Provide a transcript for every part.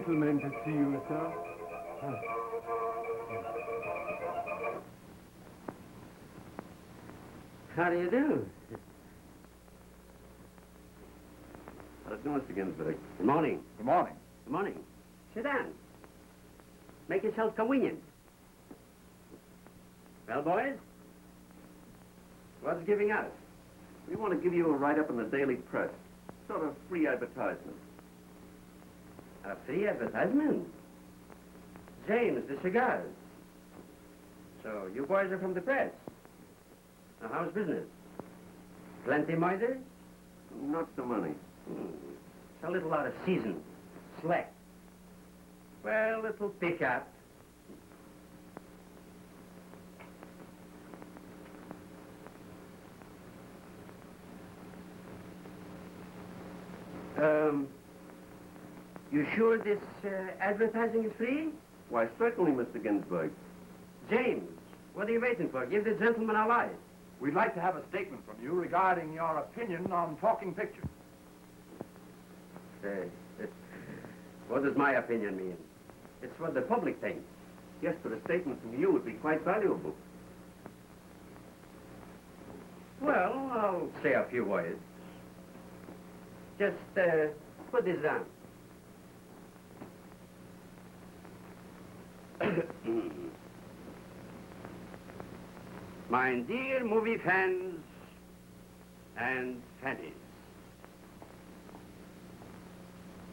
gentleman to see you, sir. How do you do? How do you do, Mr. Ginsburg? Good morning. Good morning. Good morning. Sit down. Make yourself convenient. Well, boys, what's giving out? We want to give you a write-up in the daily press. Sort of free advertisement. A free advertisement? James, the cigars. So you boys are from the press. Now, how's business? Plenty moither? Not so many. It's a little out of season. Slack. Well, it'll pick up. You sure this advertising is free? Why, certainly, Mr. Ginsburg. James, what are you waiting for? Give the gentleman a light. We'd like to have a statement from you regarding your opinion on talking pictures. What does my opinion mean? It's what the public thinks. Yes, but a statement from you would be quite valuable. Well, I'll say a few words. Just put this down. My dear movie fans and fannies,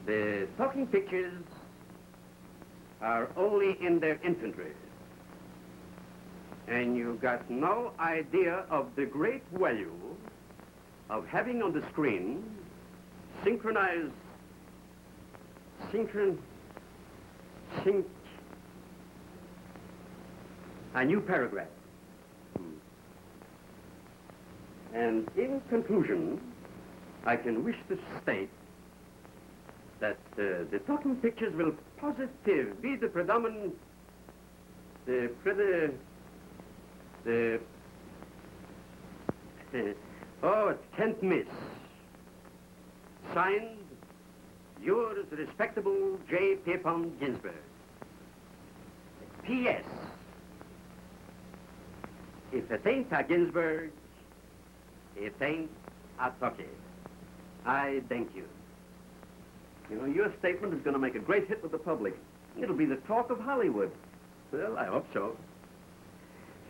the talking pictures are only in their infantry, and you got no idea of the great value of having on the screen a new paragraph. And in conclusion, I can wish to state that the talking pictures will positively be the predominant, oh, it can't miss. Signed, yours respectable J. Pierpont Ginsburg. P.S. If it ain't a Ginsburg, it ain't a talkie. I thank you. You know, your statement is going to make a great hit with the public. It'll be the talk of Hollywood. Well, I hope so.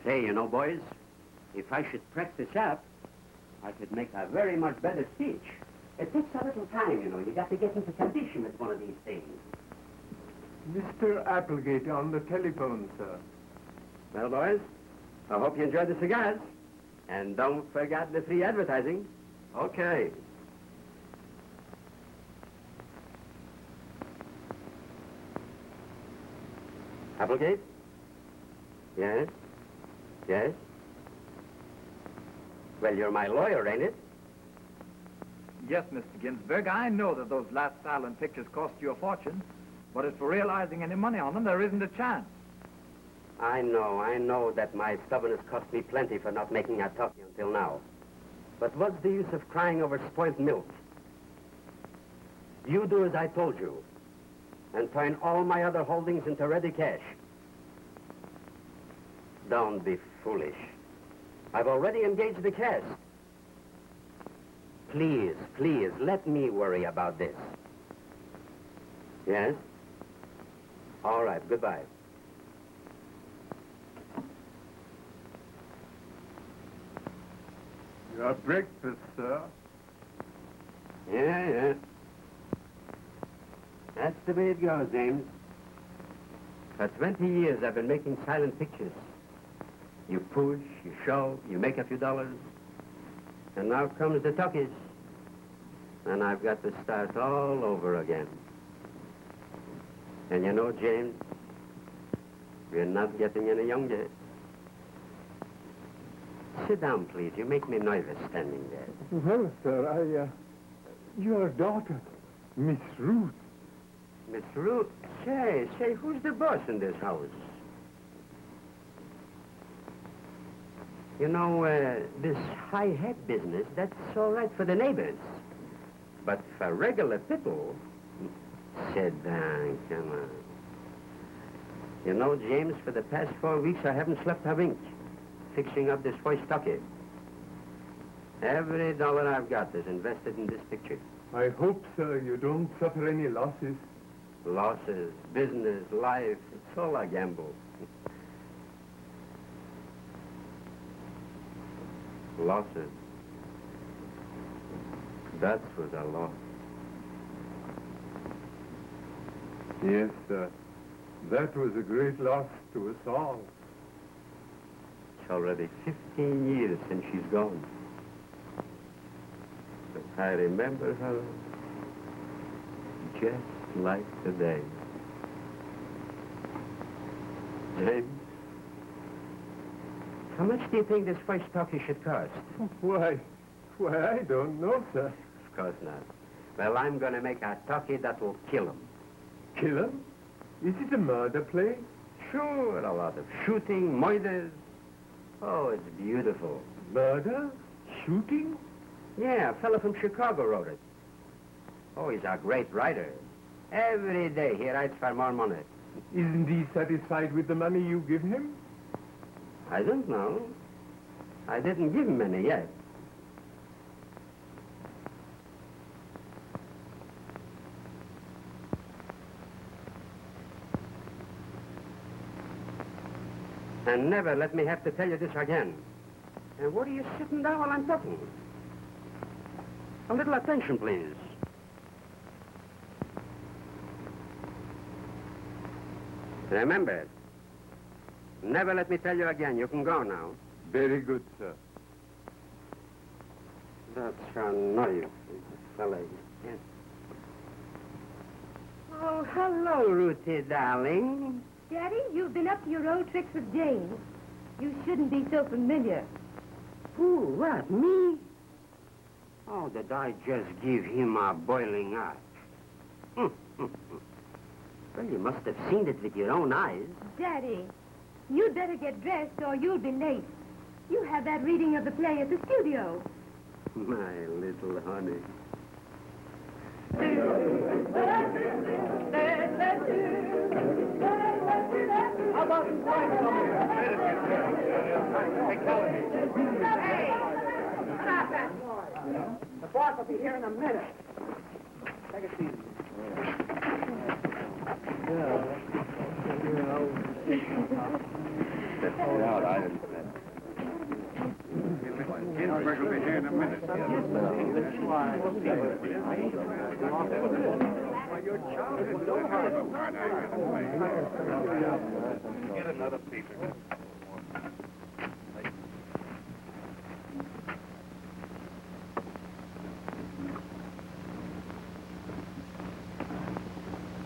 Say, you know, boys, if I should practice up, I could make a very much better speech. It takes a little time, you know. You got to get into condition with one of these things. Mr. Applegate on the telephone, sir. Well, boys, I hope you enjoyed the cigars. And don't forget the free advertising. Okay. Applegate? Yes? Yes? Well, you're my lawyer, ain't it? Yes, Mr. Ginsburg, I know that those last silent pictures cost you a fortune, but as for realizing any money on them, there isn't a chance. I know that my stubbornness cost me plenty for not making a talkie until now. But what's the use of crying over spoiled milk? You do as I told you, and turn all my other holdings into ready cash. Don't be foolish. I've already engaged the cast. Please, please, let me worry about this. Yes? All right, goodbye. Your breakfast, sir. Yeah. That's the way it goes, James. For 20 years, I've been making silent pictures. You push, you show, you make a few dollars. And now comes the talkies. And I've got to start all over again. And you know, James, we're not getting any younger. Sit down, please. You make me nervous standing there. Well, sir, your daughter, Miss Ruth. Miss Ruth, say, who's the boss in this house? You know, this high hat business, that's all right for the neighbors. But for regular people, Sit down, come on. You know, James, for the past 4 weeks, I haven't slept a wink fixing up this first stockade. Every dollar I've got is invested in this picture. I hope, sir, you don't suffer any losses. Losses, business, life, it's all a gamble. Losses. That was a loss. Yes, sir. That was a great loss to us all. It's already 15 years since she's gone. But I remember her just like today. James, how much do you think this first talkie should cost? Why, I don't know, sir. Of course not. Well, I'm going to make a talkie that will kill him. Kill him? Is it a murder play? Sure, a lot of shooting, murders. Oh, it's beautiful. Murder? Shooting? Yeah, a fellow from Chicago wrote it. Oh, he's a great writer. Every day he writes for more money. Isn't he satisfied with the money you give him? I don't know. I didn't give him any yet. And never let me have to tell you this again. And what are you sitting down while I'm talking? A little attention, please. Remember, never let me tell you again. You can go now. Very good, sir. That's a knife, fella. Yes. Oh, hello, Ruthie, darling. Daddy, you've been up to your old tricks with James. You shouldn't be so familiar. Who, what, me? Oh, did I just give him a boiling up? Well, you must have seen it with your own eyes. Daddy, you'd better get dressed or you'll be late. You have that reading of the play at the studio. My little honey. How about some wine Hey, stop that noise. The boss will be here in a minute. Take a seat. Out, I didn't say. Ginsburg will be here in a minute. Your child is no harm. Get another piece.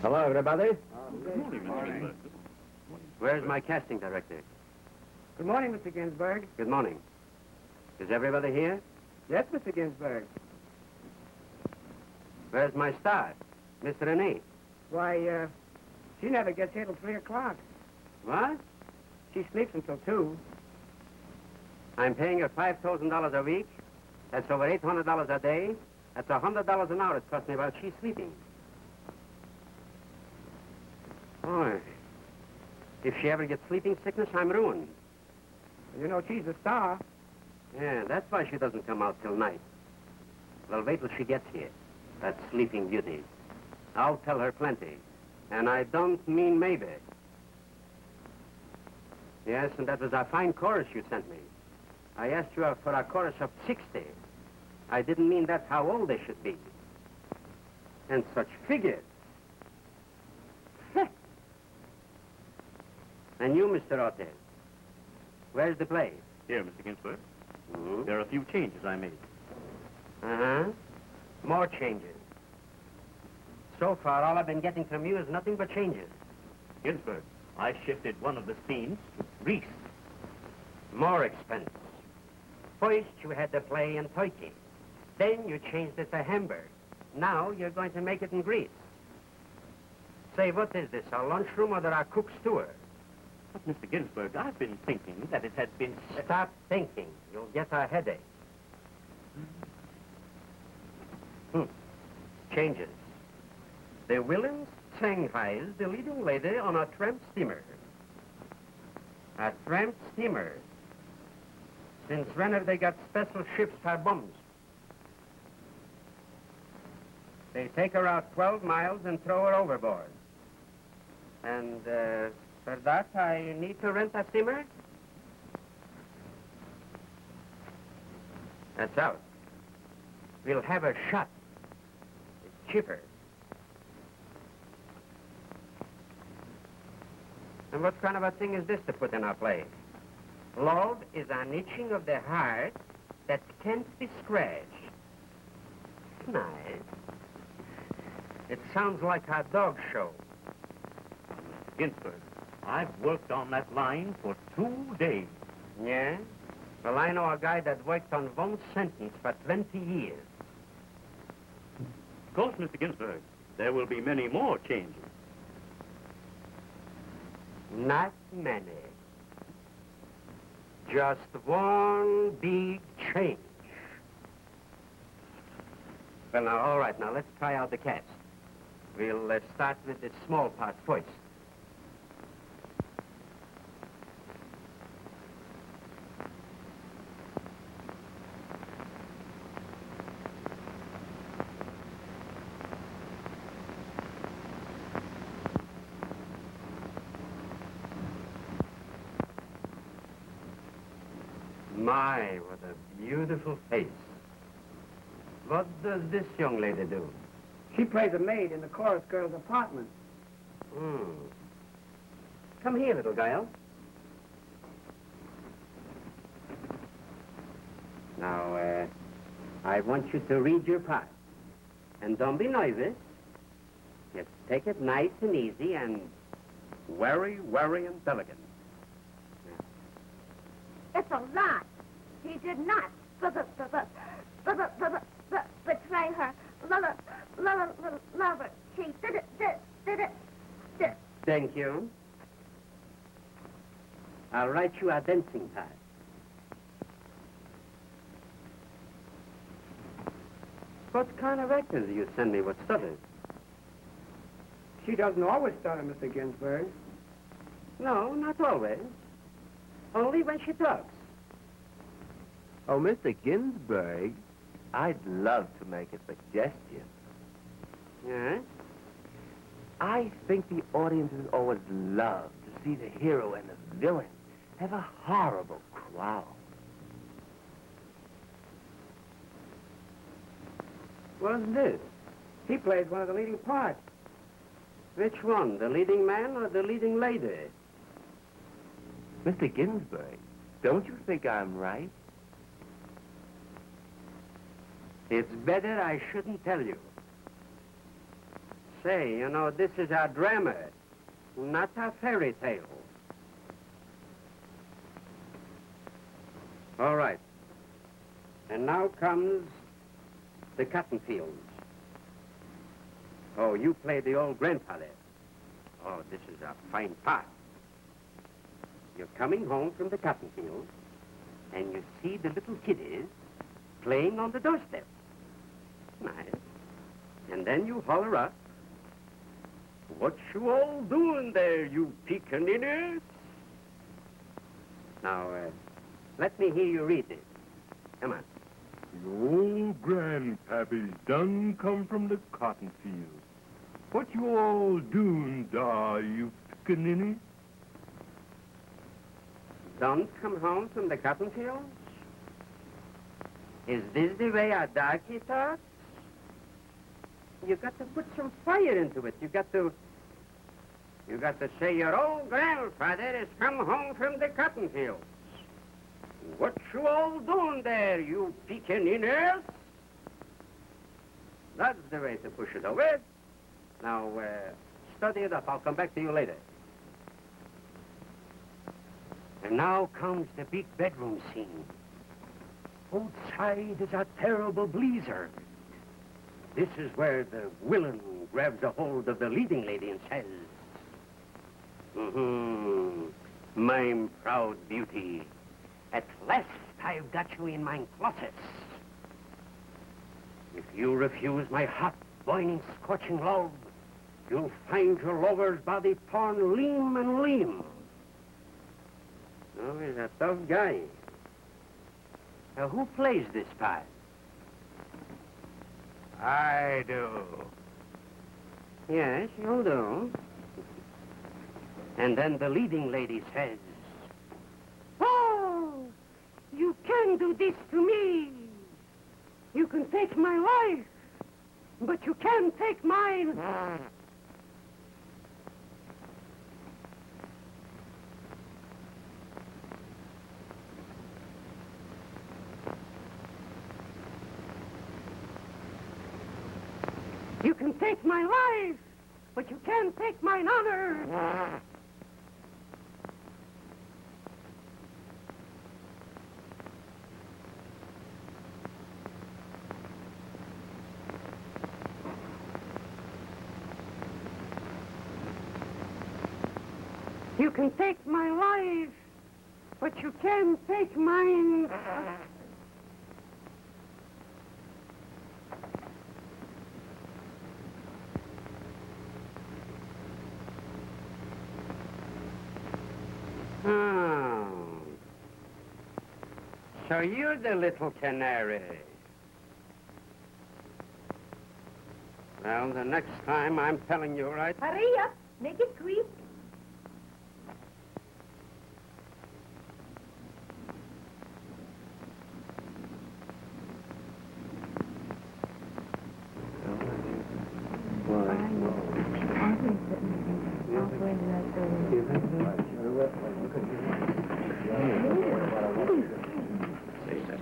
Hello, everybody. Good morning, Mr. Ginsburg. Where's my casting director? Good morning, Mr. Ginsburg. Good morning. Is everybody here? Yes, Mr. Ginsburg. Where's my star, Miss Renee? Why, she never gets here till 3 o'clock. What? She sleeps until 2. I'm paying her $5,000 a week. That's over $800 a day. That's $100 an hour it costs me while she's sleeping. Oh, if she ever gets sleeping sickness, I'm ruined. You know, she's a star. Yeah, that's why she doesn't come out till night. Well, wait till she gets here. That sleeping beauty. I'll tell her plenty. And I don't mean maybe. Yes, and that was a fine chorus you sent me. I asked you for a chorus of 60. I didn't mean that's how old they should be. And such figures. And you, Mr. Otte, where's the play? Here, Mr. Ginsburg. Mm-hmm. There are a few changes I made. Uh-huh. More changes. So far, all I've been getting from you is nothing but changes. Ginsburg, I shifted one of the scenes to Greece. More expense. First, you had the play in Turkey. Then you changed it to Hamburg. Now you're going to make it in Greece. Say, what is this, a lunchroom or there are cook's tour? But, Mr. Ginsburg, I've been thinking that it had been... Stop thinking. You'll get a headache. Changes. The villain Shanghai's the leading lady on a tramp steamer. A tramp steamer. Since when have they got special ships for bums? They take her out 12 miles and throw her overboard. And for that, I need to rent a steamer? That's out. We'll have her shot. It's cheaper. And what kind of a thing is this to put in our play? Love is an itching of the heart that can't be scratched. Nice. It sounds like a dog show. Ginsburg, I've worked on that line for 2 days. Yeah? Well, I know a guy that worked on one sentence for 20 years. Of course, Mr. Ginsburg, there will be many more changes. Not many. Just one big change. Well, now, all right, now let's try out the cast. We'll start with the small part first. My, what a beautiful face. What does this young lady do? She plays a maid in the chorus girl's apartment. Come here, little girl. Now, I want you to read your part. And don't be nervous. Just take it nice and easy and very, very intelligent. It's a lie. He did not betray her. Lover. She did it. Thank you. I'll write you a dancing part. What kind of actors do you send me with stutters? She doesn't always stutter, Mr. Ginsburg. No, not always. Only when she talks. Oh, Mr. Ginsburg, I'd love to make a suggestion. Yeah? I think the audiences always love to see the hero and the villain have a horrible quarrel. What's this? He plays one of the leading parts. Which one, the leading man or the leading lady? Mr. Ginsburg, don't you think I'm right? It's better I shouldn't tell you. Say, you know, this is a drama, not a fairy tale. All right. And now comes the cotton fields. Oh, you play the old grandfather. Oh, this is a fine part. You're coming home from the cotton field, and you see the little kiddies playing on the doorstep. Nice. And then you holler up, "What you all doing there, you pickaninnies?" Now, let me hear you read this. Come on. The old grandpappy's done come from the cotton field. What you all doing dar, you pickaninny? Don't come home from the cotton fields? Is this the way a darky talks? You got to put some fire into it. You got to say your old grandfather has come home from the cotton fields. What you all doing there, you pickaninnies? That's the way to push it over. Now, study it up. I'll come back to you later. And now comes the big bedroom scene. Outside is a terrible blizzard. This is where the villain grabs a hold of the leading lady and says, "My proud beauty, at last I've got you in my closet. If you refuse my hot, boiling, scorching love, you'll find your lover's body torn limb and limb. Oh, he's a tough guy. Now, who plays this part? I do. Yes, you'll do. And then the leading lady says, Oh, you can do this to me. You can take my life, but you can't take mine. You can take my life, but you can't take mine honor. You can take my life, but you can't take mine. oh. So you're the little canary. Well, the next time I'm telling you right. Hurry up. Make it quick.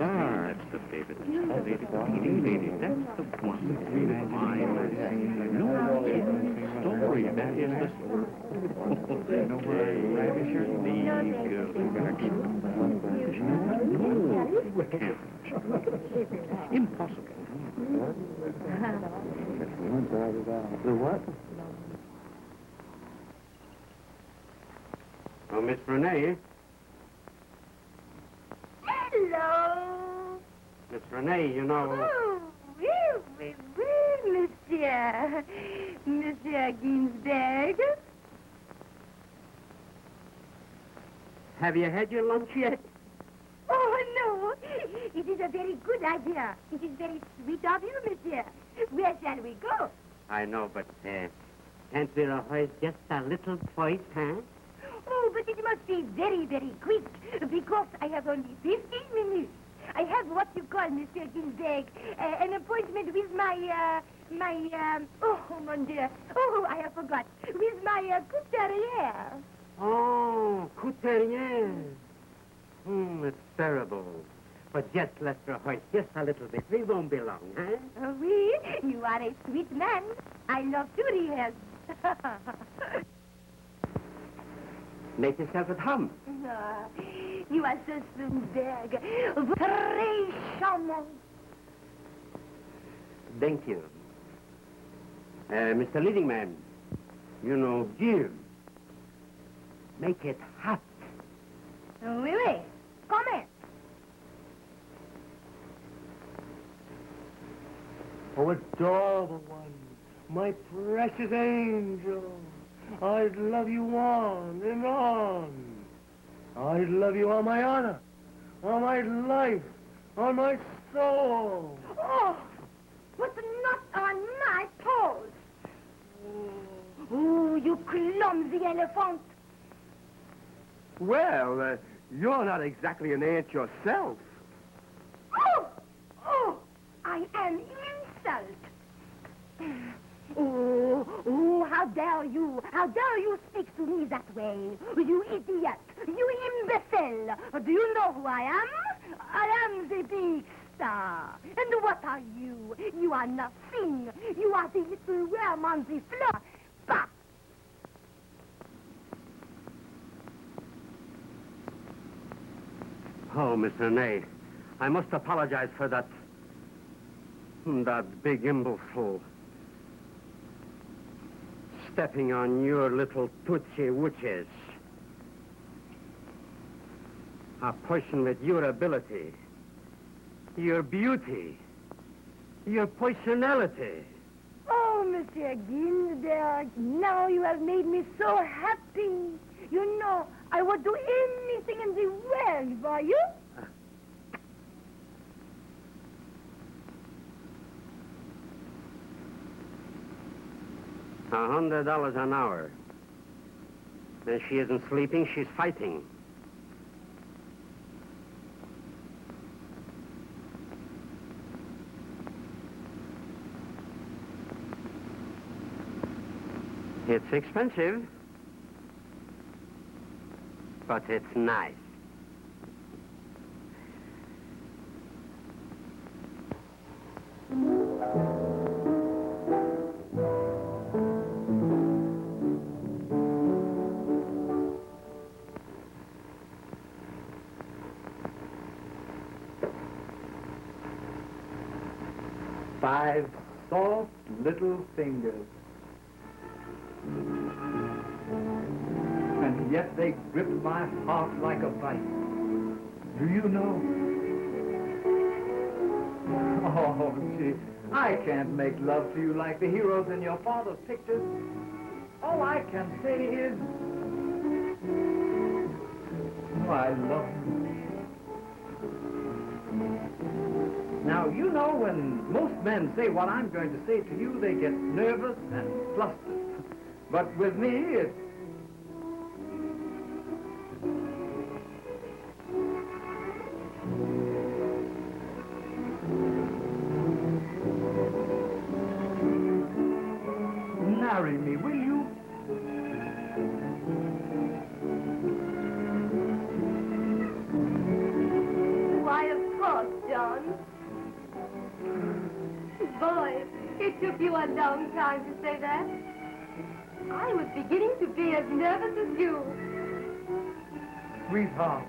That's the favorite. Leading lady. That's the one. My no story. That is the story. No rabbit shirt. The girl. Impossible. The what? Oh, Miss Renee. Hello. Miss Renee, you know... Oh, oui, monsieur. Monsieur Ginsberg. Have you had your lunch yet? Oh, no. It is a very good idea. It is very sweet of you, monsieur. Where shall we go? I know, but can't we rehearse just a little twice, huh? Oh, but it must be very, very quick, because I have only 15 minutes. I have what you call, Monsieur Ginsberg, an appointment with oh, mon Dieu. Oh, I have forgot. With my couturier. Oh, couturier. It's terrible. But just let's rehearse just a little bit. We won't be long, huh? Oh, oui, you are a sweet man. I love to rehearse. Make yourself at home. You are so Ginsberg. Très charmant. Thank you. Mr. Leading Man, you know, give. Make it hot. Oui, oui. Comment? Oh, adorable one. My precious angel. I'd love you on and on. I'd love you on my honor, on my life, on my soul. Oh, but not on my toes. Oh, you clumsy elephant. Well, you're not exactly an ant yourself. Oh, I am insult. Oh, how dare you? How dare you speak to me that way? You idiot! You imbecile! Do you know who I am? I am the big star. And what are you? You are nothing. You are the little worm on the floor. Bah! Oh, Miss Renee, I must apologize for that big imbecile. Stepping on your little tootsie witches. A person with your ability, your beauty, your personality. Oh, Monsieur Ginsberg, now you have made me so happy. You know, I would do anything in the world for you. $100 an hour. And she isn't sleeping, she's fighting. It's expensive, but it's nice. Five soft little fingers. And yet they grip my heart like a vice. Do you know? Oh, gee, I can't make love to you like the heroes in your father's pictures. All I can say is, oh, I love you. Now, you know, when most men say what I'm going to say to you, they get nervous and flustered. But with me, it's... Marry me, will you? Why, of course, John. Boy, it took you a long time to say that. I was beginning to be as nervous as you. Sweetheart.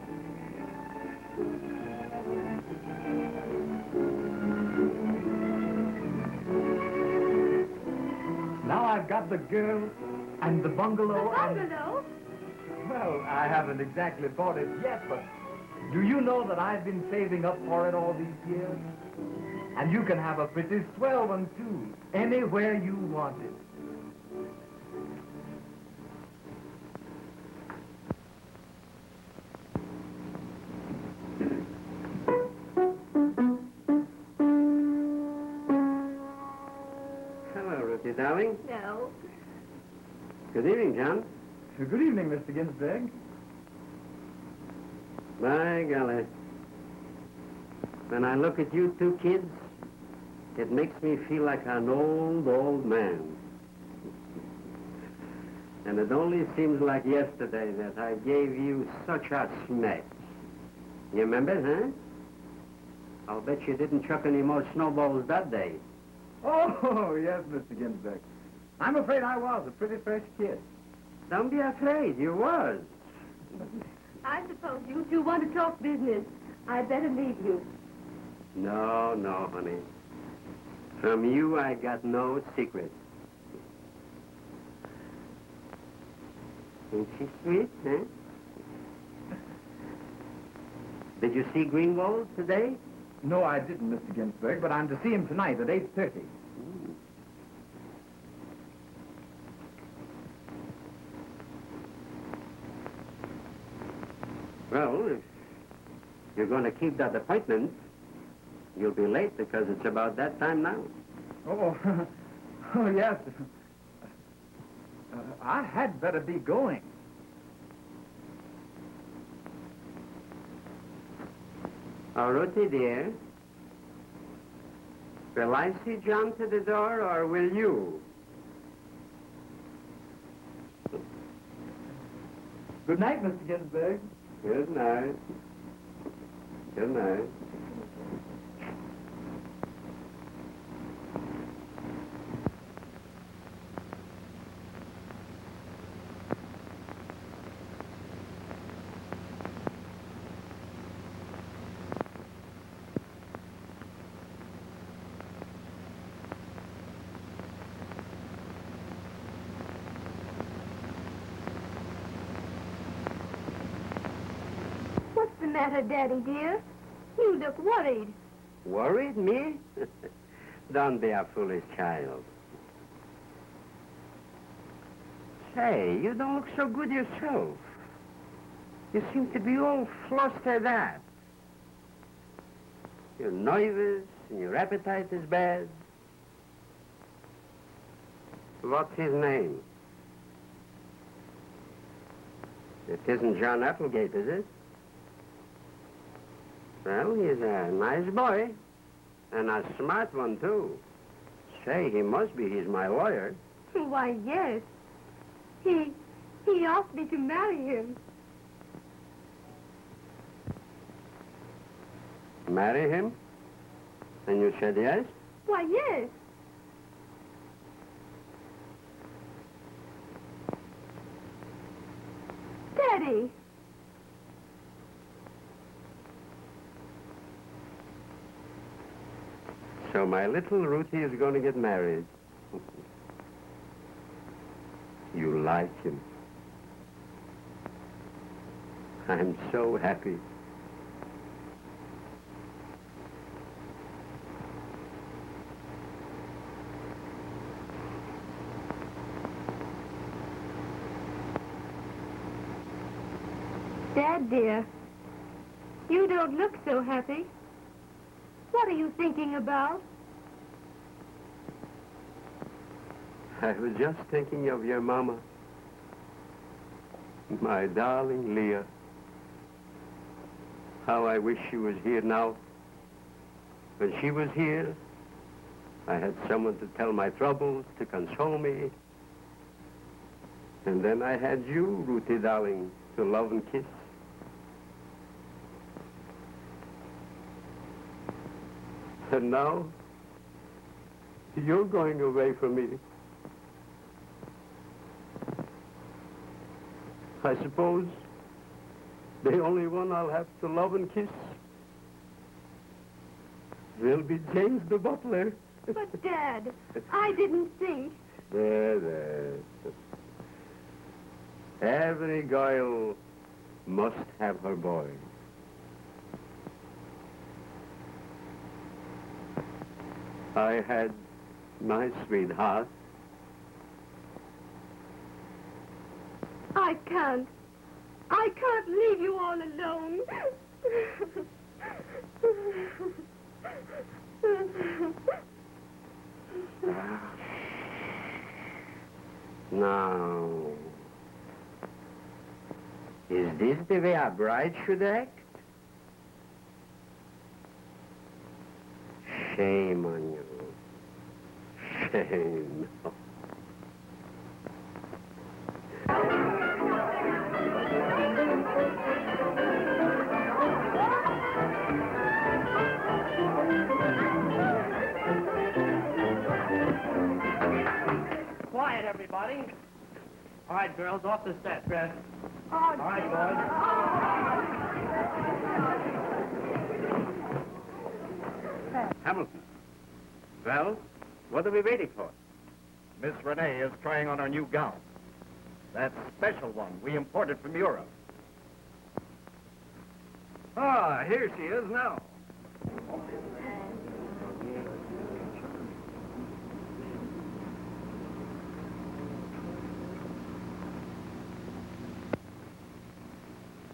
Now I've got the girl and the bungalow. The bungalow? Well, I haven't exactly bought it yet, but do you know that I've been saving up for it all these years? And you can have a pretty swell one, too, anywhere you want it. Hello, Ruthie, darling. No. Good evening, John. Good evening, Mr. Ginsberg. By golly. When I look at you two kids, it makes me feel like an old, old man. And it only seems like yesterday that I gave you such a smack. You remember, huh? I'll bet you didn't chuck any more snowballs that day. Oh, yes, Mr. Ginsberg. I'm afraid I was a pretty fresh kid. Don't be afraid, you was. I suppose you two want to talk business. I'd better leave you. No, no, honey. From you, I got no secret. Ain't she sweet, huh? Did you see Greenwald today? No, I didn't, Mr. Ginsberg, but I'm to see him tonight at 8:30. Well, if you're going to keep that appointment, you'll be late because it's about that time now. Oh, oh yes. I had better be going. Oh, Ruthie, dear, will I see John to the door, or will you? Good night, Mr. Ginsberg. Good night. Good night. What's the matter, Daddy, dear? You look worried. Worried, me? Don't be a foolish child. Say, you don't look so good yourself. You seem to be all flustered up. You're nervous and your appetite is bad. What's his name? It isn't John Applegate, is it? Well, he's a nice boy. And a smart one, too. Say, he must be. He's my lawyer. Why, yes. He asked me to marry him. Marry him? And you said yes? Why, yes. Daddy. So my little Ruthie is going to get married. You like him. I'm so happy. Dad, dear, you don't look so happy. What are you thinking about? I was just thinking of your mama. My darling Leah. How I wish she was here now. When she was here, I had someone to tell my troubles, to console me. And then I had you, Ruthie, darling, to love and kiss. And now, you're going away from me. I suppose the only one I'll have to love and kiss will be James the butler. But, Dad, I didn't think. There. Every girl must have her boy. I had my sweetheart. I can't. I can't leave you all alone. Now, is this the way a bride should act? Shame on you. Shame. Quiet, everybody. All right, girls, off the set. Dress. Oh, All right, boys. Hamilton. Well, what are we waiting for? Miss Renee is trying on her new gown. That special one we imported from Europe. Ah, here she is now.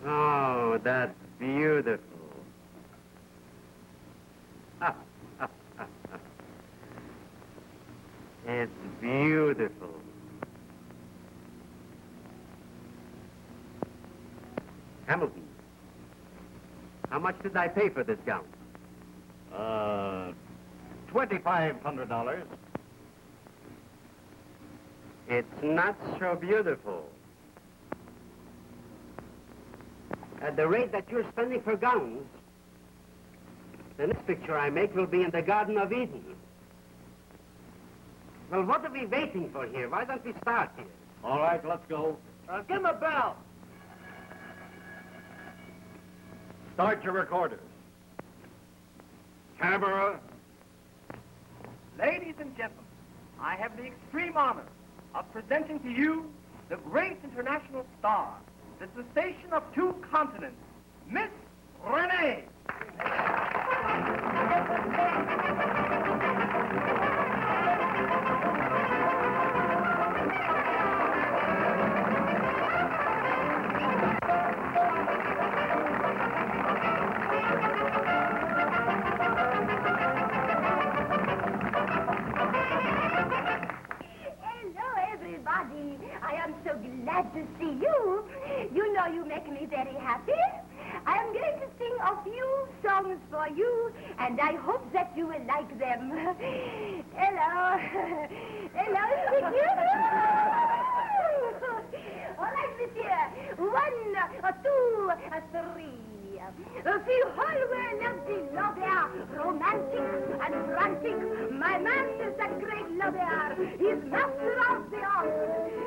Oh, that's beautiful. It's beautiful. Hamilton, how much did I pay for this gown? $2,500. It's not so beautiful. At the rate that you're spending for gowns, the next picture I make will be in the Garden of Eden. Well, what are we waiting for here? Why don't we start here? All right, let's go. Give him a bell. Start your recorders. Camera. Ladies and gentlemen, I have the extreme honor of presenting to you the great international star, the sensation of two continents, Miss Renee. glad to see you. You know you make me very happy. I am going to sing a few songs for you, and I hope that you will like them. Hello. Hello, monsieur. All right, monsieur. 1, 2, 3. The whole world of the lover, romantic and frantic. My master's a great lover. He's master of the art.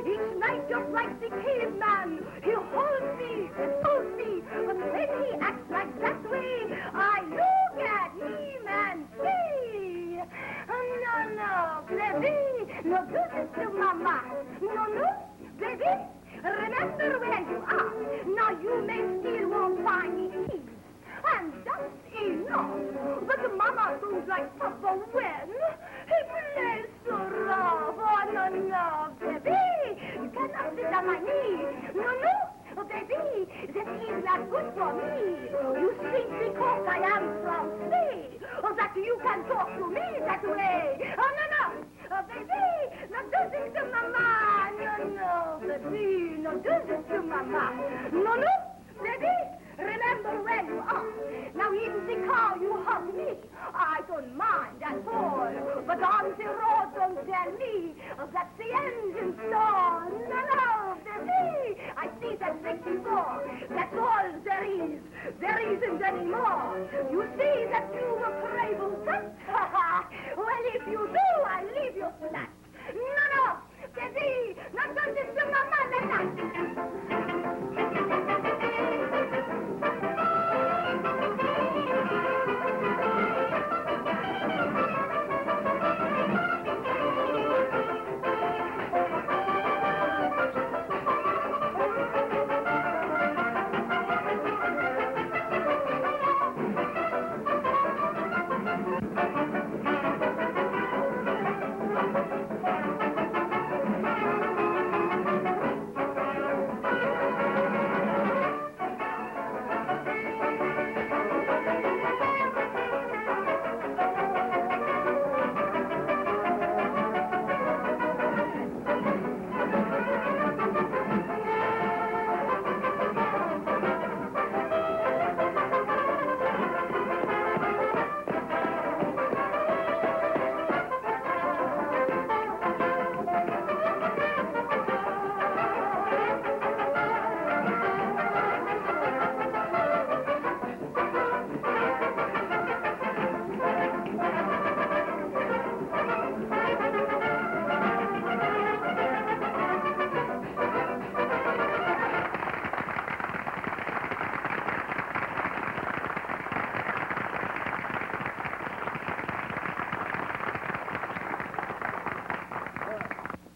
Each night just like the caveman, he holds me and pulls me. But when he acts like that way, I look at him and say, no, baby, no do this to mama. No, baby. Remember where you are. Now you may still won't find me keys. And that's enough. But Mama don't like Papa when he plays so rough. Oh, no, baby. You cannot sit on my knee. No. Oh, baby, that is not good for me. You think because I am from sea, or that you can talk to me that way. Oh, no. Oh, baby, not do this to Mama. No, baby, not do this to Mama. No, baby, remember where you are. Now in the car you hug me. I don't mind at all. But on the road don't tell me that the engine's stalled. No, baby, I see that 64. That's all there is. There isn't any more. You see that you were crave that? Well, if you do, I'll leave you flat. No, baby, not do this to Mama like that.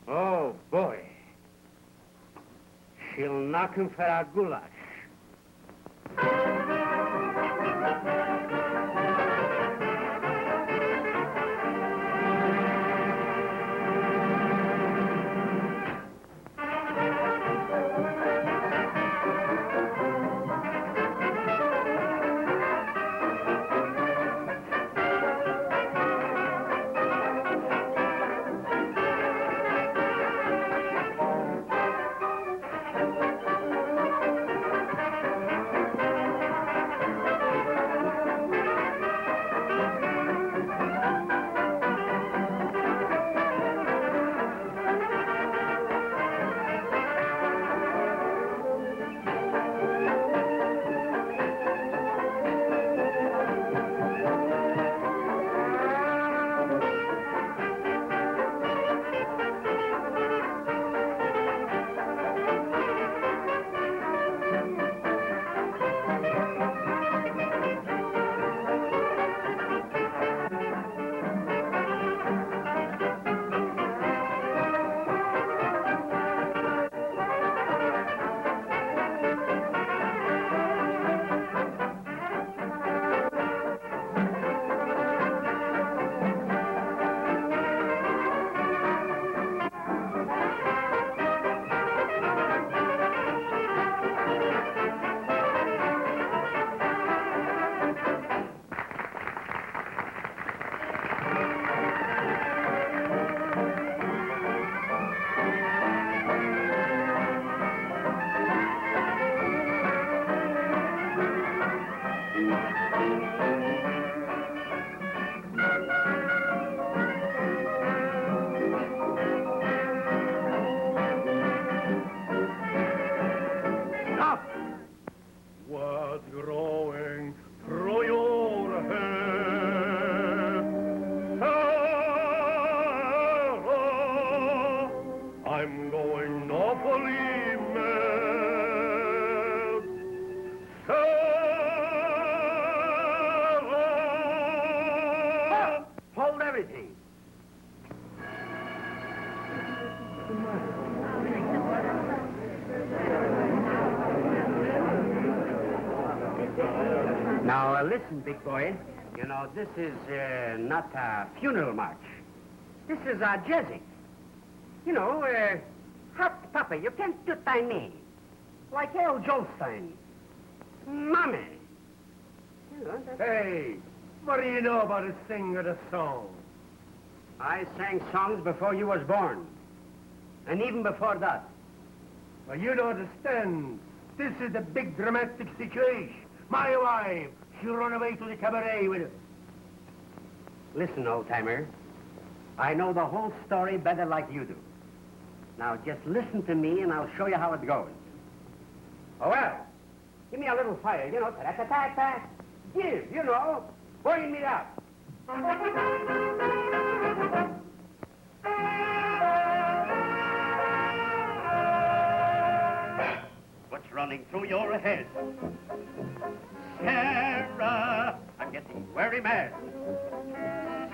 Oh, boy. She'll knock him for a goulash. Well, listen, big boy. You know, this is not a funeral march. This is a jazzing. You know, hot papa, you can't do thy name. Like L. Jolstein. Mommy. You know, Hey, what do you know about a sing or a song? I sang songs before you was born. And even before that. Well, you don't understand. This is the big dramatic situation. My wife, she run away to the cabaret with it. Listen, old-timer. I know the whole story better like you do. Now, just listen to me, and I'll show you how it goes. Oh, well, give me a little fire, you know, ta-ta-ta-ta. Give, you know, burn me up. What's running through your head? Sarah, I'm getting very mad.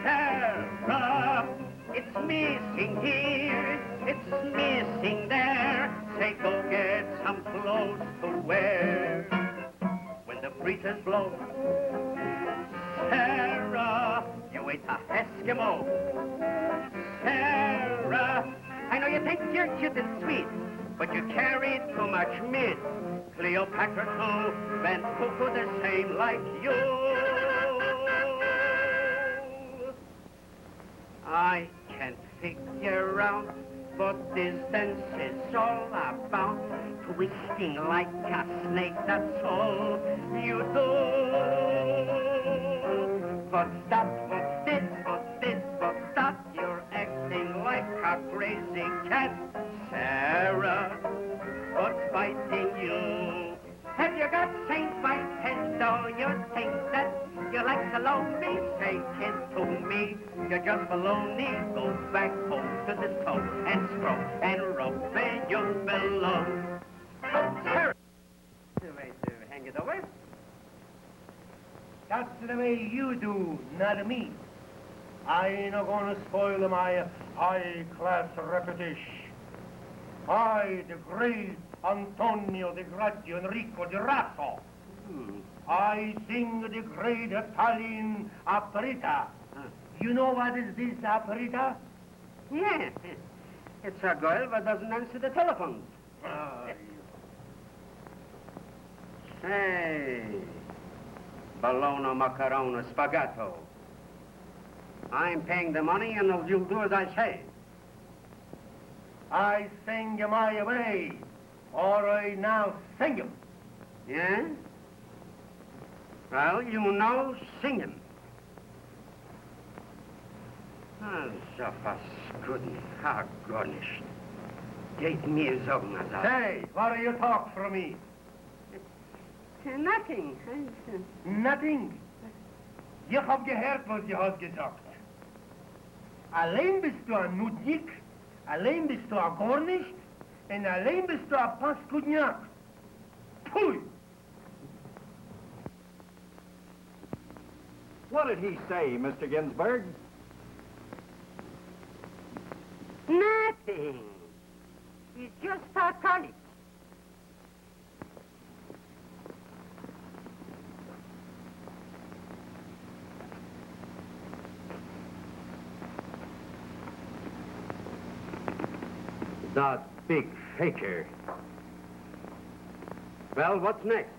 Sarah, it's missing here, it's missing there. Say, go get some clothes to wear. When the breezes blow, Sarah, you ain't a Eskimo. Sarah, I know you think you're cute and sweet, but you carry too much meat. Cleopatra too, bent cuckoo the same like you. I can't figure out what this dance is all about. Twisting like a snake, that's all you do. What's that, what's this, what's this, what's that? You're acting like a crazy cat. Sarah, what's fighting you? Have you got Saint White head, though you think that you like to loan me? Say it to me, you're just baloney. Go back home to the stove and stroke and rub where you belong. Sarah, the way to hang it over. That's the way you do, not me. I ain't gonna spoil my high-class reputation. I, the great Antonio de Gradio Enrico di Rasso. I sing the great Italian operetta. You know what is this operetta? Yeah, it's a girl that doesn't answer the telephone. Hey, bologna, macaroni, spaghetto. I'm paying the money, and you'll do as I say. I sing you my way, or I now sing you. Yeah? Well, you know singing. So paskudny, how garnished. Geht mir so, Nazar. Say, what do you talk for me? Nothing. Nothing. Ich hab gehört, was du hast gesagt. Allein bist du ein Nudnik, allein bist du ein Gornicht, und allein bist du ein Paskudniak. Pfui! What did he say, Mr. Ginsburg? Nothing. He's just alcoholic. That big faker. Well, what's next?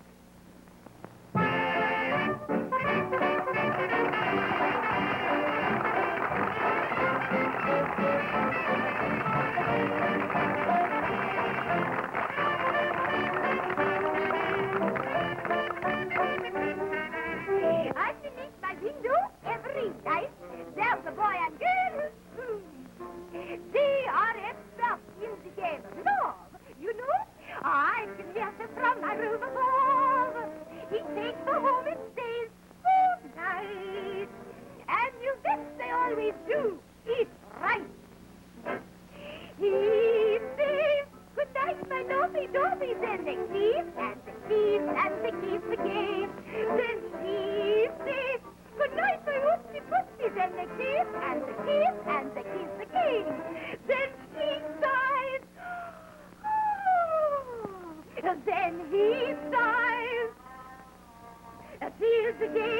Underneath my window, every night, there's a boy and girl. They are experts in the game of love. You know, I can hear them from my room above. He takes her home and stays all night. And you bet they always do. It's right. He says, good night, my dopey. Then they kiss, and they kiss, and they kiss again. Then she says, good night, my oopsie-poopsie. Then they kiss, and they kiss, and they kiss again. Then she sighs. Oh. Then he sighs. Tears again.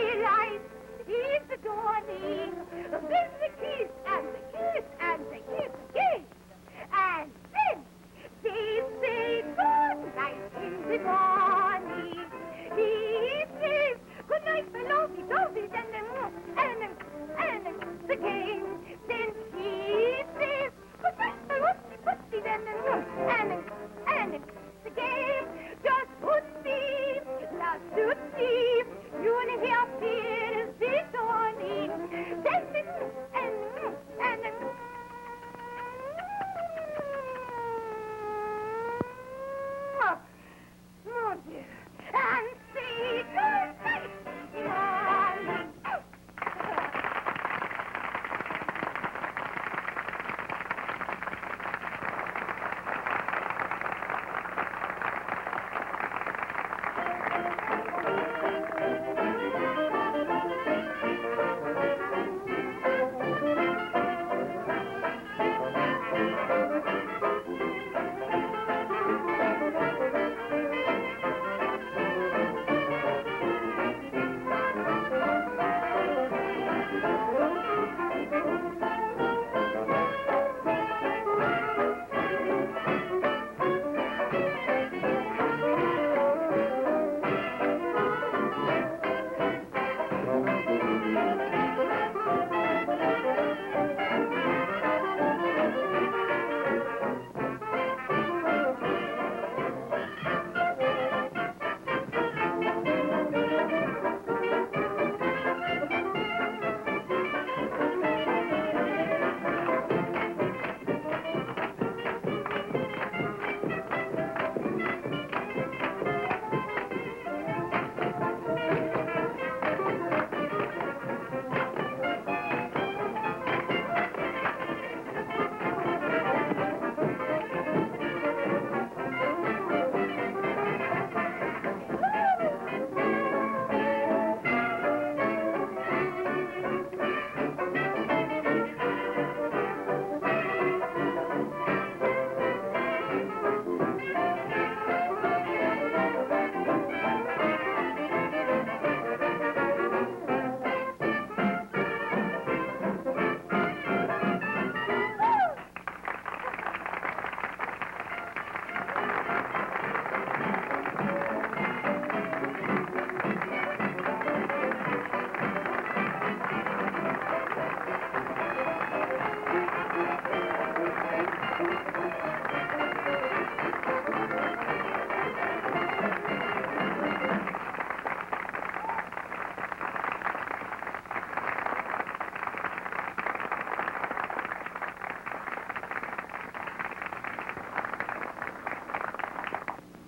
Then the kiss, and the kiss, and the kiss again. And then they say good night in the morning. He says good night, my lovey, lovey, and again. Then he says good night, my rusty, pusty, and again. Just put me, not to sleep. You'll hear tears this morning. Then mon Dieu, and say good night, darling.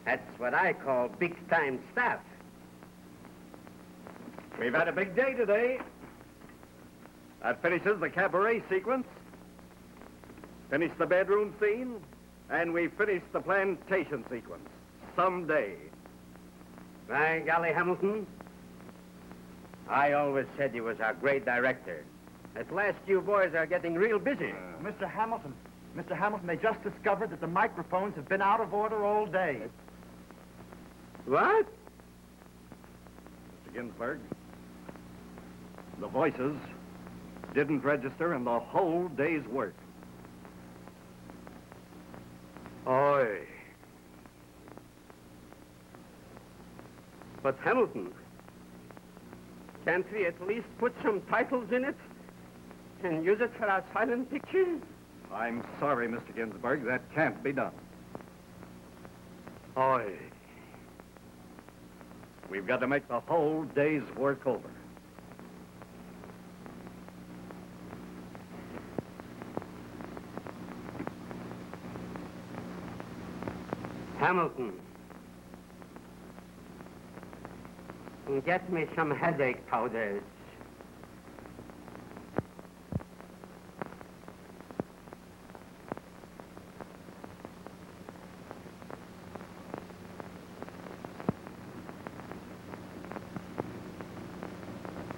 That's what I call big-time stuff. We've had a big day today. That finishes the cabaret sequence, finished the bedroom scene, and we finished the plantation sequence. Someday. By golly, Hamilton, I always said you was a great director. At last, you boys are getting real busy. Mr. Hamilton, they just discovered that the microphones have been out of order all day. What? Mr. Ginsburg, the voices didn't register in the whole day's work. Oi. But Hamilton, can't we at least put some titles in it and use it for our silent picture? I'm sorry, Mr. Ginsburg, that can't be done. Oi. We've got to make the whole day's work over. Hamilton, get me some headache powders.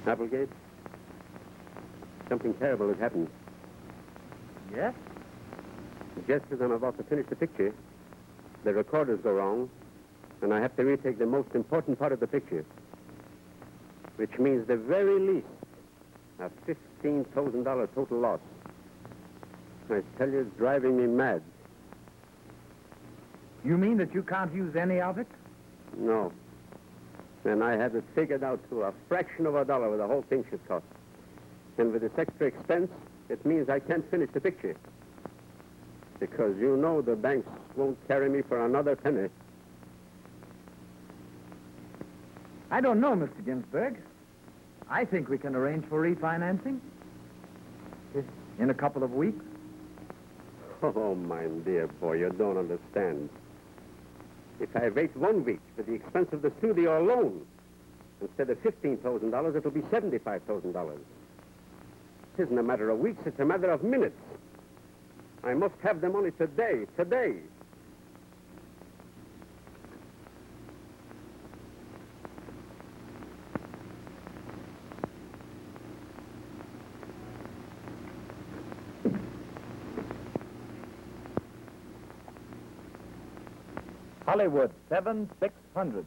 Applegate, something terrible has happened. Yes? Just as I'm about to finish the picture, the recorders go wrong, and I have to retake the most important part of the picture, which means the very least of $15,000 total loss. I tell you, it's driving me mad. You mean that you can't use any of it? No. And I have it figured out to a fraction of a dollar what the whole thing should cost. And with this extra expense, it means I can't finish the picture. Because you know the banks won't carry me for another penny. I don't know, Mr. Ginsburg. I think we can arrange for refinancing. In a couple of weeks. Oh, my dear boy, you don't understand. If I wait 1 week for the expense of the studio alone, instead of $15,000, it'll be $75,000. It isn't a matter of weeks, it's a matter of minutes. I must have the money today. Hollywood, 7,600.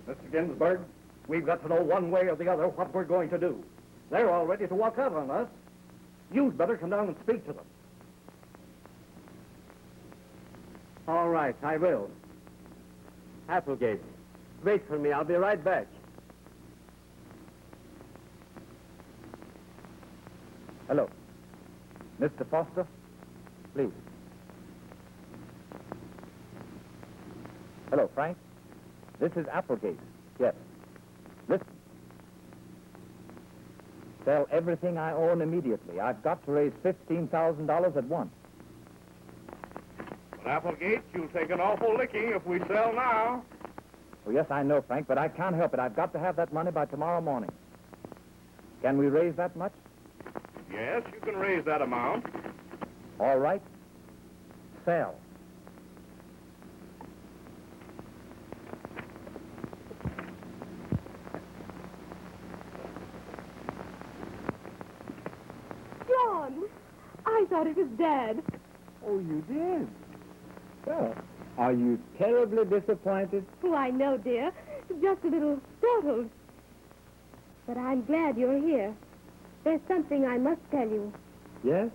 Mr. Ginsburg, we've got to know one way or the other what we're going to do. They're all ready to walk out on us. You'd better come down and speak to them. All right, I will. Applegate, wait for me. I'll be right back. Hello. Mr. Foster, please. Hello, Frank. This is Applegate. Yes. Listen. Sell everything I own immediately. I've got to raise $15,000 at once. But Applegate, you'll take an awful licking if we sell now. Oh, yes, I know, Frank, but I can't help it. I've got to have that money by tomorrow morning. Can we raise that much? Yes, you can raise that amount. All right. Sell. John, I thought it was Dad. Oh, you did? Well, are you terribly disappointed? Oh, I know, dear. Just a little startled. But I'm glad you're here. There's something I must tell you. Yes?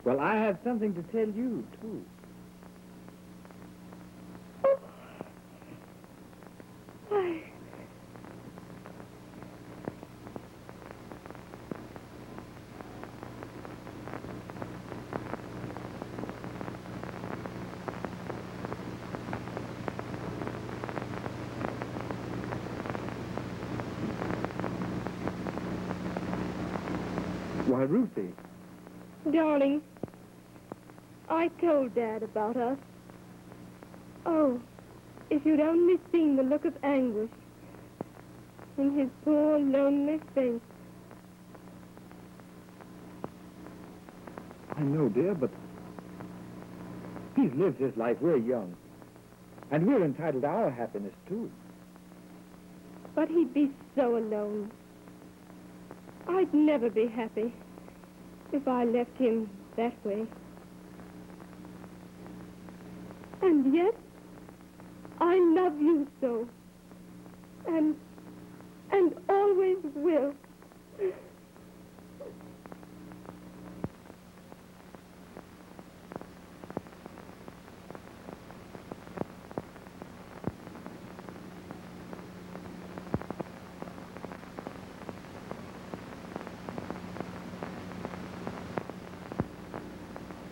Well, I have something to tell you, too. Oh. Why... Why, Ruthie. Darling, I told Dad about us. Oh, if you'd only seen the look of anguish in his poor, lonely face. I know, dear, but he's lived his life. We're young. And we're entitled to our happiness, too. But he'd be so alone. I'd never be happy if I left him that way. And yet, I love you so. And always will.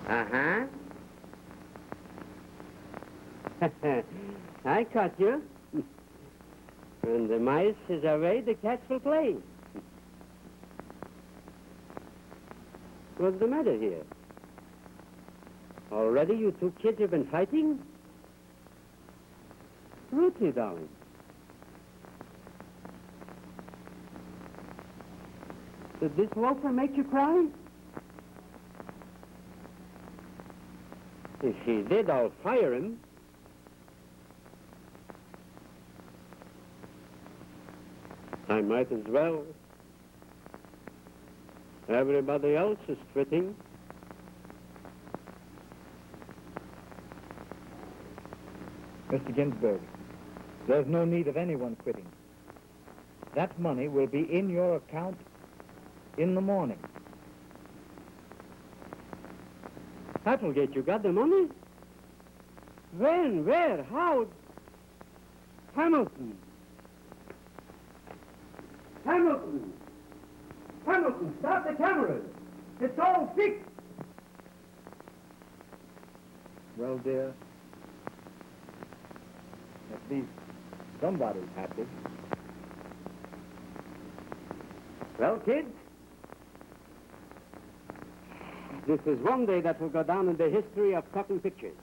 Uh-huh. I caught you. When the mice is away, the cats will play. What's the matter here? Already you two kids have been fighting? Ruthie, darling. Did this loafer make you cry? If he did, I'll fire him. I might as well. Everybody else is quitting. Mr. Ginsburg, there's no need of anyone quitting. That money will be in your account in the morning. Applegate, you got the money? When? Where? How? Hamilton! Hamilton! Hamilton, stop the cameras! It's all fixed! Well, dear, at least somebody's happy. Well, kids, this is one day that will go down in the history of talking pictures.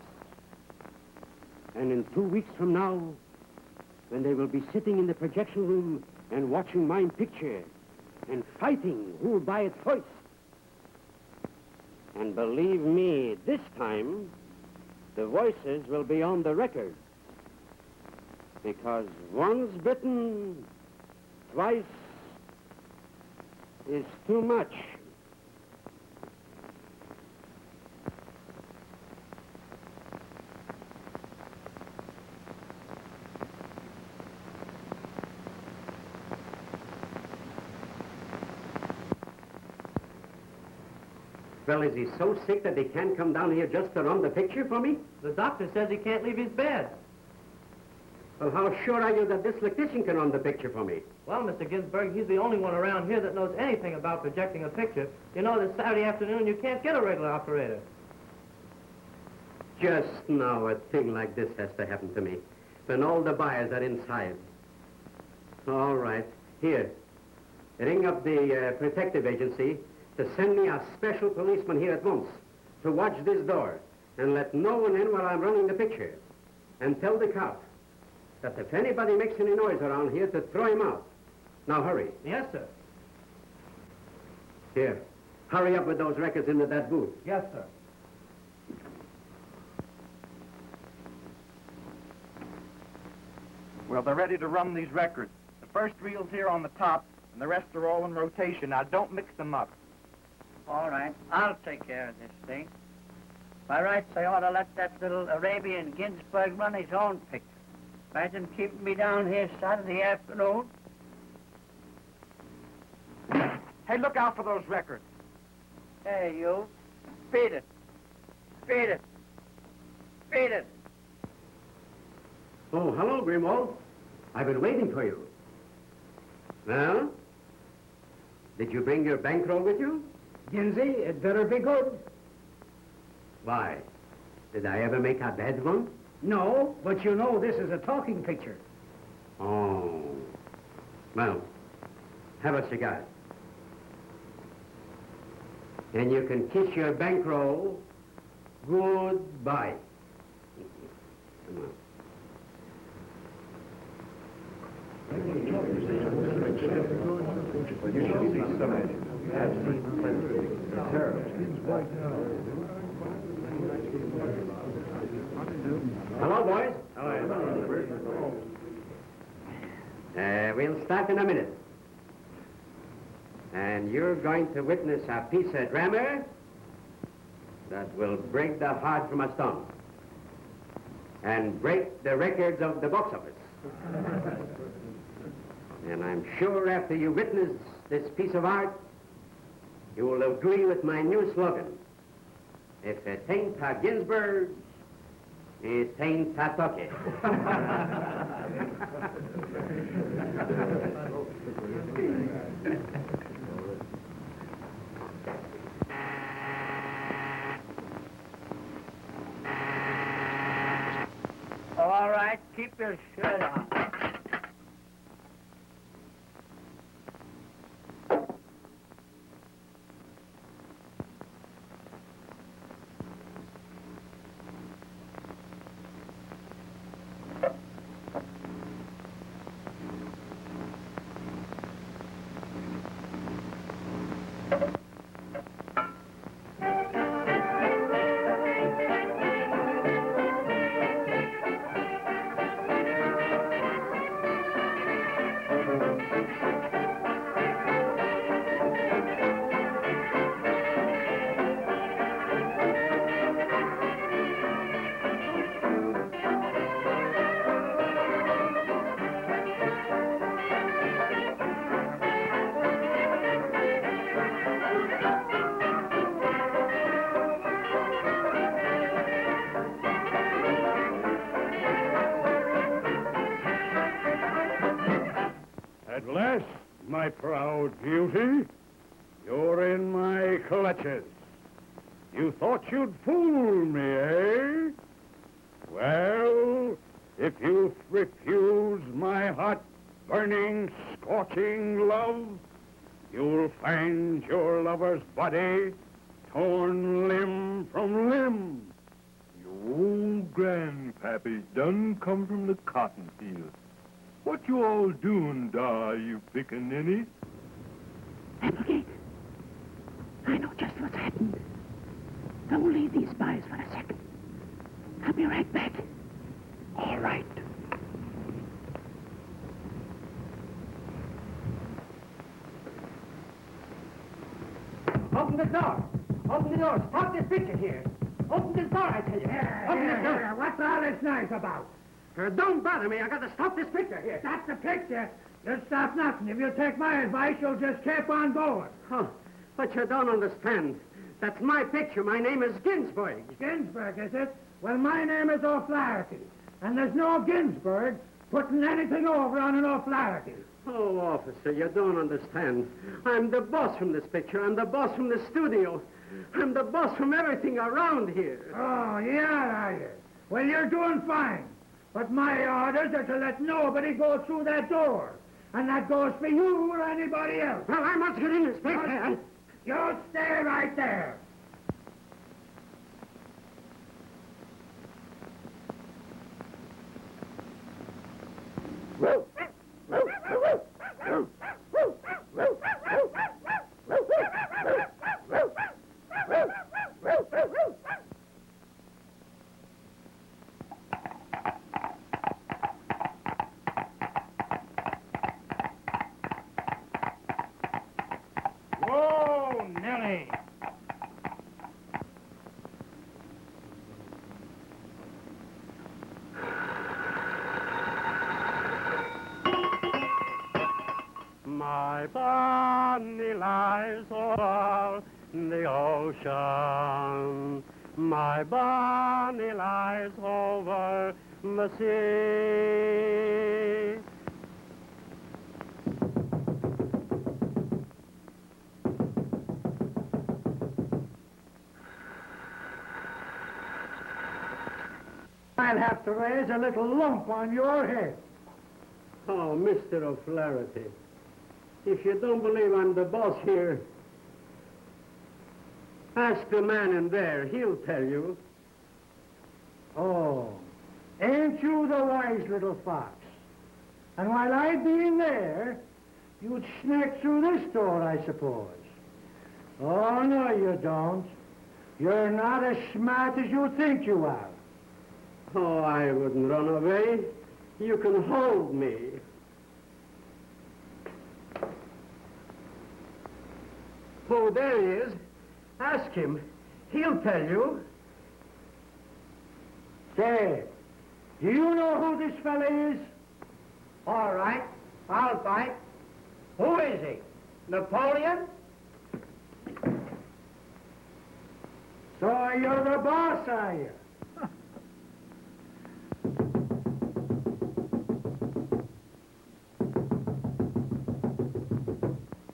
And in 2 weeks from now, when they will be sitting in the projection room and watching my picture and fighting who will buy it first. And believe me, this time, the voices will be on the record. Because once bitten, twice is too much. Well, is he so sick that he can't come down here just to run the picture for me? The doctor says he can't leave his bed. Well, how sure are you that this electrician can run the picture for me? Well, Mr. Ginsburg, he's the only one around here that knows anything about projecting a picture. You know, this Saturday afternoon, you can't get a regular operator. Just now, a thing like this has to happen to me, when all the buyers are inside. All right. Here, ring up the protective agency to send me a special policeman here at once to watch this door and let no one in while I'm running the picture. And tell the cop that if anybody makes any noise around here, to throw him out. Now, hurry. Yes, sir. Here, hurry up with those records into that booth. Yes, sir. Well, they're ready to run these records. The first reel's here on the top, and the rest are all in rotation. Now, don't mix them up. All right, I'll take care of this thing. By rights, I ought to let that little Arabian Ginsburg run his own picture. Imagine keeping me down here Saturday afternoon. Hey, look out for those records. Hey, you. Beat it. Beat it. Beat it. Oh, hello, Grimwald. I've been waiting for you. Well, did you bring your bankroll with you? Ginsy, it better be good. Why? Did I ever make a bad one? No, but you know this is a talking picture. Oh. Well, have a cigar. And you can kiss your bankroll goodbye. Come on. Hello, boys. We'll start in a minute. And you're going to witness a piece of drama that will break the heart from a stone and break the records of the box office. And I'm sure after you witness this piece of art, you will agree with my new slogan. If it ain't a Ginsburg, it ain't a Tucky. All right, keep your shirt on. proud beauty. You're in my clutches. You thought you'd fool me, eh? Well, if you refuse my hot, burning, scorching love, you'll find your lover's body torn limb from limb. Your old grandpappy done come from the cotton field. What you all doing, da, you pickaninny? Applegate, I know just what's happened. Don't leave these boys for a second. I'll be right back. All right. Open the door. Open the door. Stop this picture here. Open the door, I tell you. Open the door. What's all this noise about? Don't bother me. I got to stop this picture here. Stop the picture. You'll stop nothing. If you take my advice, you'll just keep on going. Oh, but you don't understand. That's my picture. My name is Ginsburg. Ginsburg, is it? Well, my name is O'Flaherty. And there's no Ginsburg putting anything over on an O'Flaherty. Oh, officer, you don't understand. I'm the boss from this picture. I'm the boss from the studio. I'm the boss from everything around here. Oh, yeah, are you? Well, you're doing fine. But my orders are to let nobody go through that door. And that goes for you or anybody else. Well, I must get in this picture. You stay right there. Whoa, Nellie. My Bonnie lies over the ocean. My Bonnie lies over the sea. I'll have to raise a little lump on your head. Oh, Mr. O'Flaherty, if you don't believe I'm the boss here, ask the man in there. He'll tell you. Oh, ain't you the wise little fox? And while I'd be in there, you'd sneak through this door, I suppose. Oh, no, you don't. You're not as smart as you think you are. Oh, I wouldn't run away. You can hold me. Oh, there he is. Ask him. He'll tell you. Say, do you know who this fella is? All right, I'll bite. Who is he? Napoleon? So you're the boss, are you?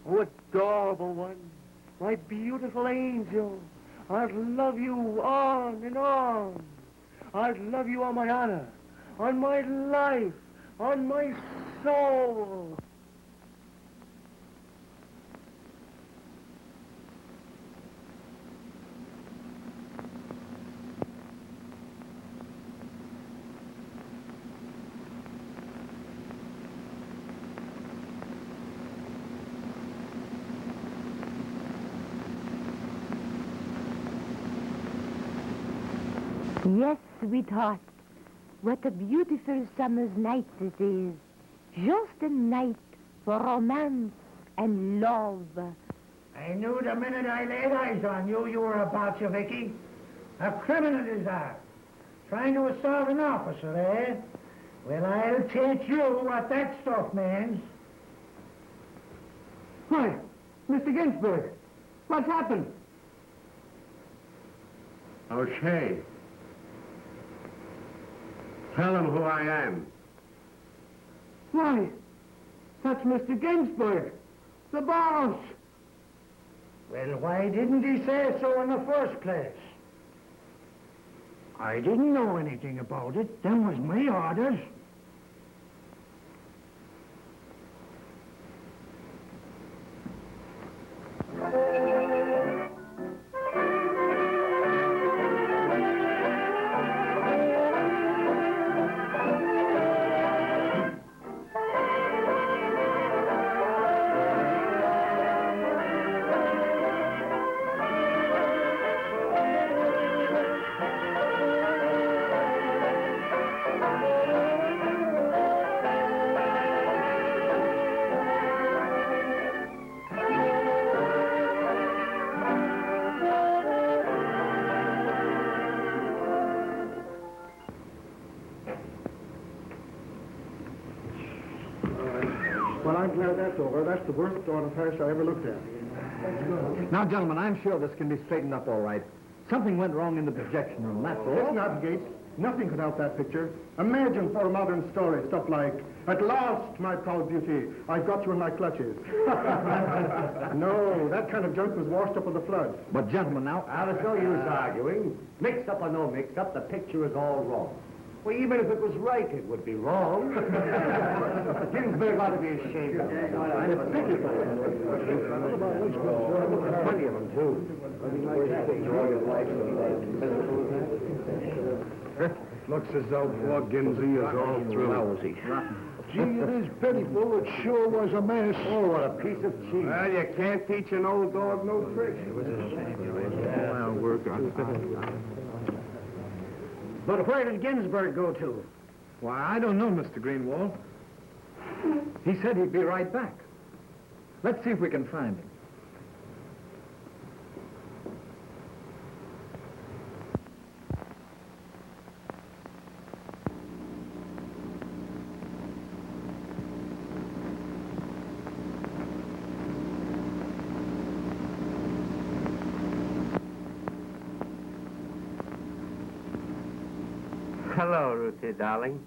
Oh, adorable one. My beautiful angel. I'd love you on and on. I'd love you on my honor, on my life, on my soul. Yes, sweetheart. What a beautiful summer's night this is. Just a night for romance and love. I knew the minute I laid eyes on you, you were a Bolsheviki. A criminal is that. Trying to assault an officer, eh? Well, I'll teach you what that stuff means. Why, Mr. Ginsburg, what's happened? O'Shea. Tell him who I am. Why, that's Mr. Ginsburg. The boss! Well, why didn't he say so in the first place? I didn't know anything about it. Them was my orders. Well, I'm glad that's over. That's the worst order pass I ever looked at. Now, gentlemen, I'm sure this can be straightened up all right. Something went wrong in the projection room, that's all. It's not, Gates. Nothing could help that picture. Imagine for a modern story, stuff like, "At last, my proud beauty, I've got you in my clutches." No, that kind of junk was washed up with the flood. But, gentlemen, now... There's no use arguing. Mix-up or no mix-up, the picture is all wrong. Well, even if it was right, it would be wrong. Ginsburg ought to be ashamed of it. And it's pitiful. Plenty of them, too. Looks as though poor Ginsey is all through. Lousy. Gee, it is pitiful. It sure was a mess. Oh, what a piece of cheese. Well, you can't teach an old dog no tricks. Well, work on it. But where did Ginsburg go to? Why, I don't know, Mr. Greenwald. He said he'd be right back. Let's see if we can find him. Hello, Ruthie, darling.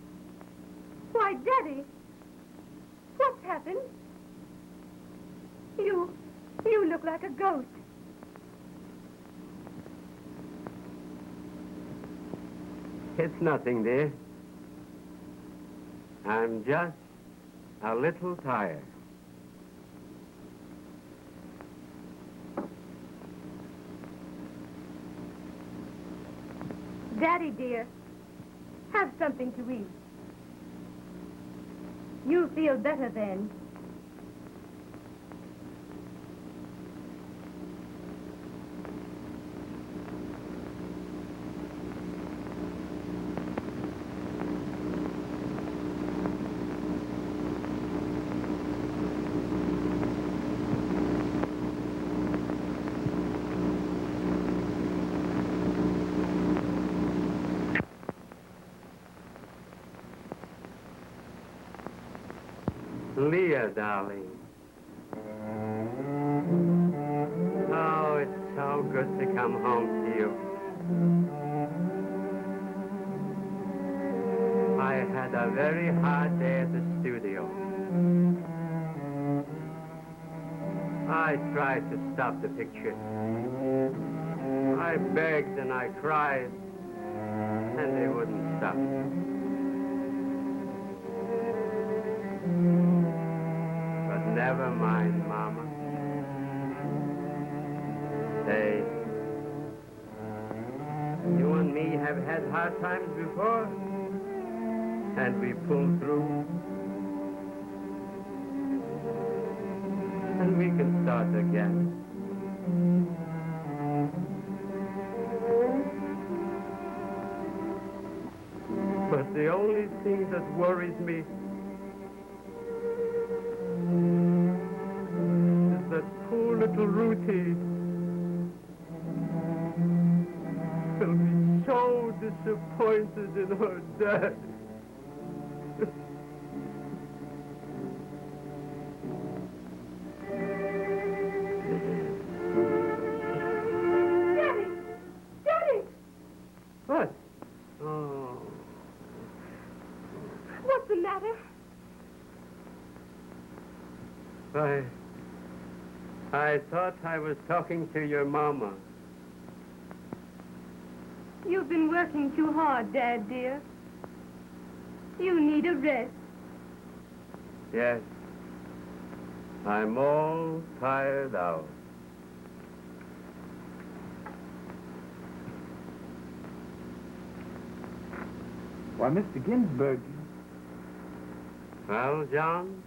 Why, Daddy, what's happened? You look like a ghost. It's nothing, dear. I'm just a little tired. Daddy, dear, have something to eat. You'll feel better then. Leah, darling. Oh, it's so good to come home to you. I had a very hard day at the studio. I tried to stop the picture. I begged and I cried, and they wouldn't stop. Never mind, Mama. Say, you and me have had hard times before, and we pulled through. And we can start again. But the only thing that worries me little Ruthie will be so disappointed in her dad. Daddy! Daddy! What? Oh. What's the matter? I thought I was talking to your mama. You've been working too hard, Dad, dear. You need a rest. Yes. I'm all tired out. Why, Mr. Ginsburg. Well, John,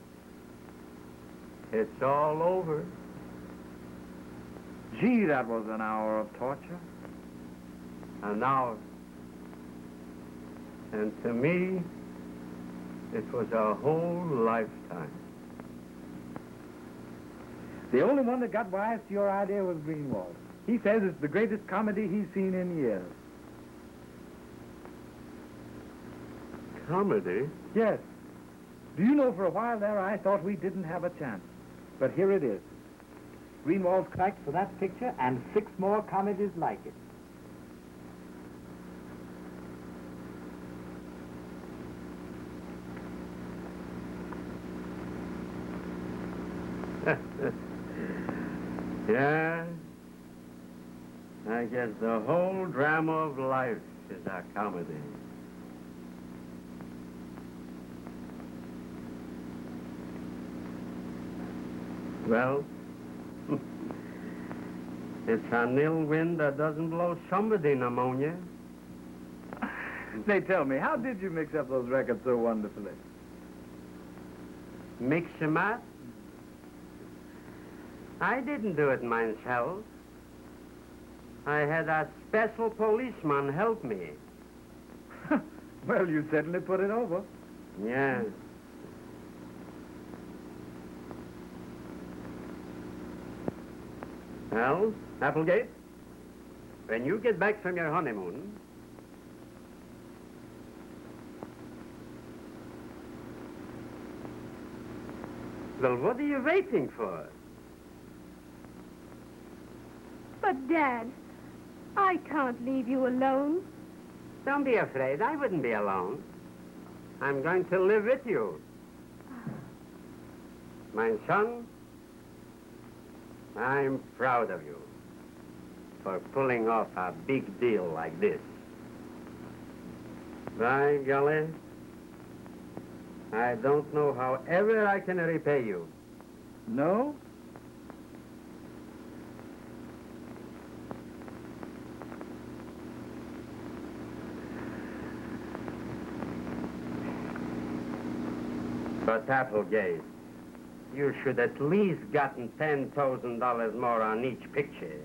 it's all over. Gee, that was an hour of torture. An hour. And to me, it was a whole lifetime. The only one that got wise to your idea was Greenwald. He says it's the greatest comedy he's seen in years. Comedy? Yes. Do you know, for a while there, I thought we didn't have a chance. But here it is. Greenwald's cracked for that picture and 6 more comedies like it. Yeah. I guess the whole drama of life is a comedy. Well, it's an ill wind that doesn't blow somebody pneumonia. Say, tell me, how did you mix up those records so wonderfully? Mix 'em up? I didn't do it myself. I had a special policeman help me. Well, you certainly put it over. Yes. Well, Applegate, when you get back from your honeymoon, well, what are you waiting for? But, Dad, I can't leave you alone. Don't be afraid. I wouldn't be alone. I'm going to live with you. My son, I'm proud of you for pulling off a big deal like this. By golly, I don't know how ever I can repay you. No? But Applegate, you should at least gotten $10,000 more on each picture.